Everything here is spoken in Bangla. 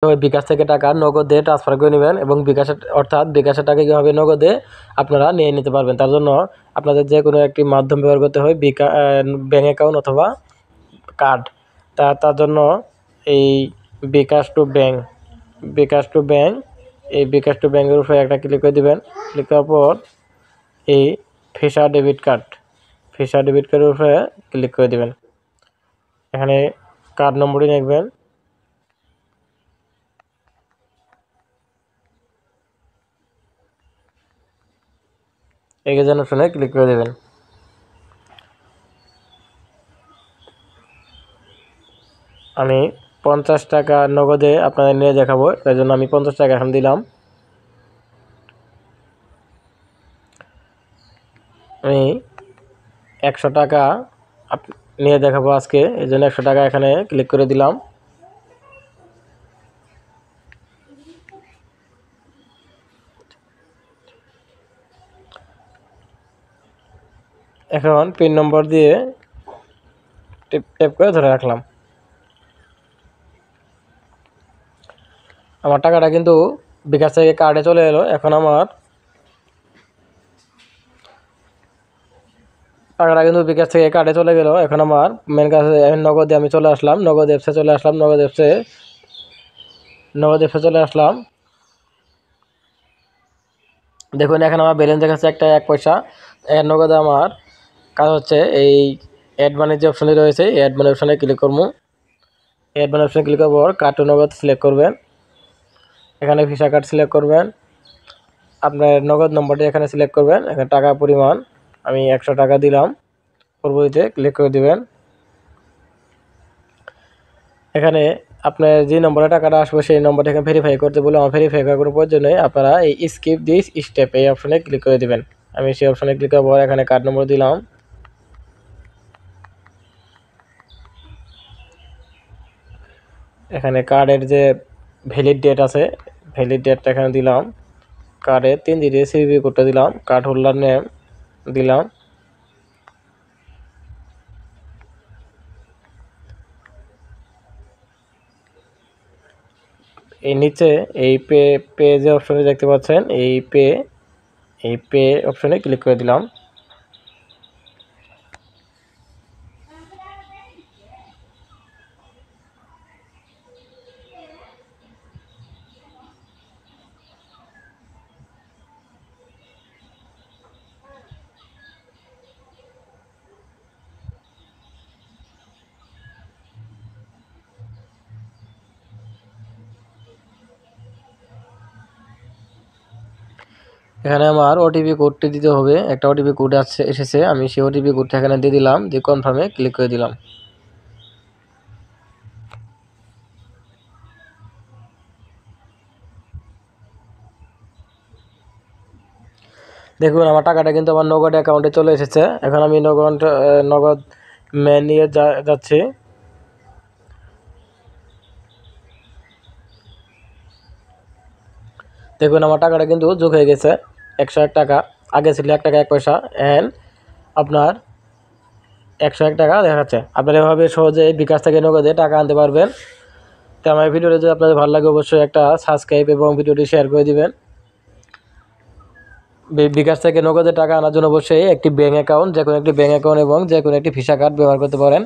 বিকাশ থেকে টাকা নগদে ট্রান্সফার করে নেবেন এবং বিকাশের টাকা কীভাবে নগদে আপনারা নিয়ে নিতে পারবেন। তার জন্য আপনাদের যে কোনো একটি মাধ্যম ব্যবহার করতে হয়, ব্যাঙ্ক অ্যাকাউন্ট অথবা কার্ড। তার জন্য এই বিকাশ টু ব্যাঙ্ক এই বিকাশ টু ব্যাঙ্কের উপরে একটা ক্লিক করে দেবেন। ক্লিক করার পর এই ভিসা ডেবিট কার্ডের উপরে ক্লিক করে দেবেন। এখানে কার্ড নম্বরটি লিখবেন। এগিয়ে অপশনে ক্লিক করে দেবেন। আমি 50 টাকা নগদে আপনাদের নিয়ে দেখাবো, তাই জন্য আমি 50 টাকা এখন দিলাম। আমি 100 টাকা নিয়ে দেখাবো আজকে, এই জন্য 100 টাকা এখানে ক্লিক করে দিলাম। এখন পিন নম্বর দিয়ে ট্যাপ করে ধরে রাখলাম। আমার টাকাটা কিন্তু বিকাশ থেকে কার্ডে চলে এলো। এখন আমার টাকাটা কিন্তু বিকাশ থেকে কার্ডে চলে গেল। এখন আমার মেন কাছে নগদে আমি চলে আসলাম, নগদ অ্যাপসে চলে আসলাম। দেখুন এখানে আমার ব্যালেন্স দেখাচ্ছে 1 পয়সা। নগদে আমার কাজ হচ্ছে এই অ্যাড মানি যে অপশনে রয়েছে, এই অ্যাড মানি অপশনে ক্লিক করবো। অ্যাড মানি অপশনে ক্লিক করার পর কার্ড টু নগদ সিলেক্ট করবেন। এখানে ভিসা কার্ড সিলেক্ট করবেন। আপনার নগদ নম্বরটি এখানে সিলেক্ট করবেন। এখানে টাকা পরিমাণ আমি 100 টাকা দিলাম। পরবর্তীতে ক্লিক করে দিবেন। এখানে আপনার যে নম্বরে টাকাটা আসবে সেই নম্বরটা এখানে ভেরিফাই করতে বলে, আমার ভেরিফাই করার কোনো প্রয়োজন নেই। আপনারা এই স্কিপ দিস স্টেপ এই অপশনে ক্লিক করে দিবেন। আমি সেই অপশনে ক্লিক করার পর এখানে কার্ড নম্বর দিলাম। এখানে কার্ডের যে ভ্যালিড ডেট আছে, ভ্যালিড ডেটটা এখানে দিলাম। কার্ডে 3 ডিজিটের সিভিভি কোডটা দিলাম। কার্ড হোল্ডার নেম দিলাম। এই নিচে এই পে যে অপশনে দেখতে পাচ্ছেন, এই পে অপশনে ক্লিক করে দিলাম। এখানে আমার ওটিপি কোডটি দিতে হবে। একটা ওটিপি কোড এসেছে, আমি সেই ওটিপি কোডটা এখানে দিয়ে দিলাম, দিয়ে কনফার্মে ক্লিক করে দিলাম। দেখুন আমার টাকাটা কিন্তু আমার নগদ অ্যাকাউন্টে চলে এসেছে। এখন আমি নগদ নিয়ে যাচ্ছি। দেখুন আমার টাকাটা কিন্তু যোগ হয়ে গেছে 101 টাকা। আগে ছিল 1 টাকা 1 পয়সা, অ্যান্ড আপনার 101 টাকা দেখাচ্ছে। আপনারা এভাবে সহজে বিকাশ থেকে নগদে টাকা আনতে পারবেন। তো আমার ভিডিওটি যদি আপনাদের ভালো লাগে অবশ্যই একটা সাবস্ক্রাইব এবং ভিডিওটি শেয়ার করে দিবেন। বিকাশ থেকে নগদে টাকা আনার জন্য অবশ্যই একটি ব্যাঙ্ক অ্যাকাউন্ট, যে কোনো একটি ব্যাঙ্ক অ্যাকাউন্ট এবং যে কোনো একটি ভিসা কার্ড ব্যবহার করতে পারেন।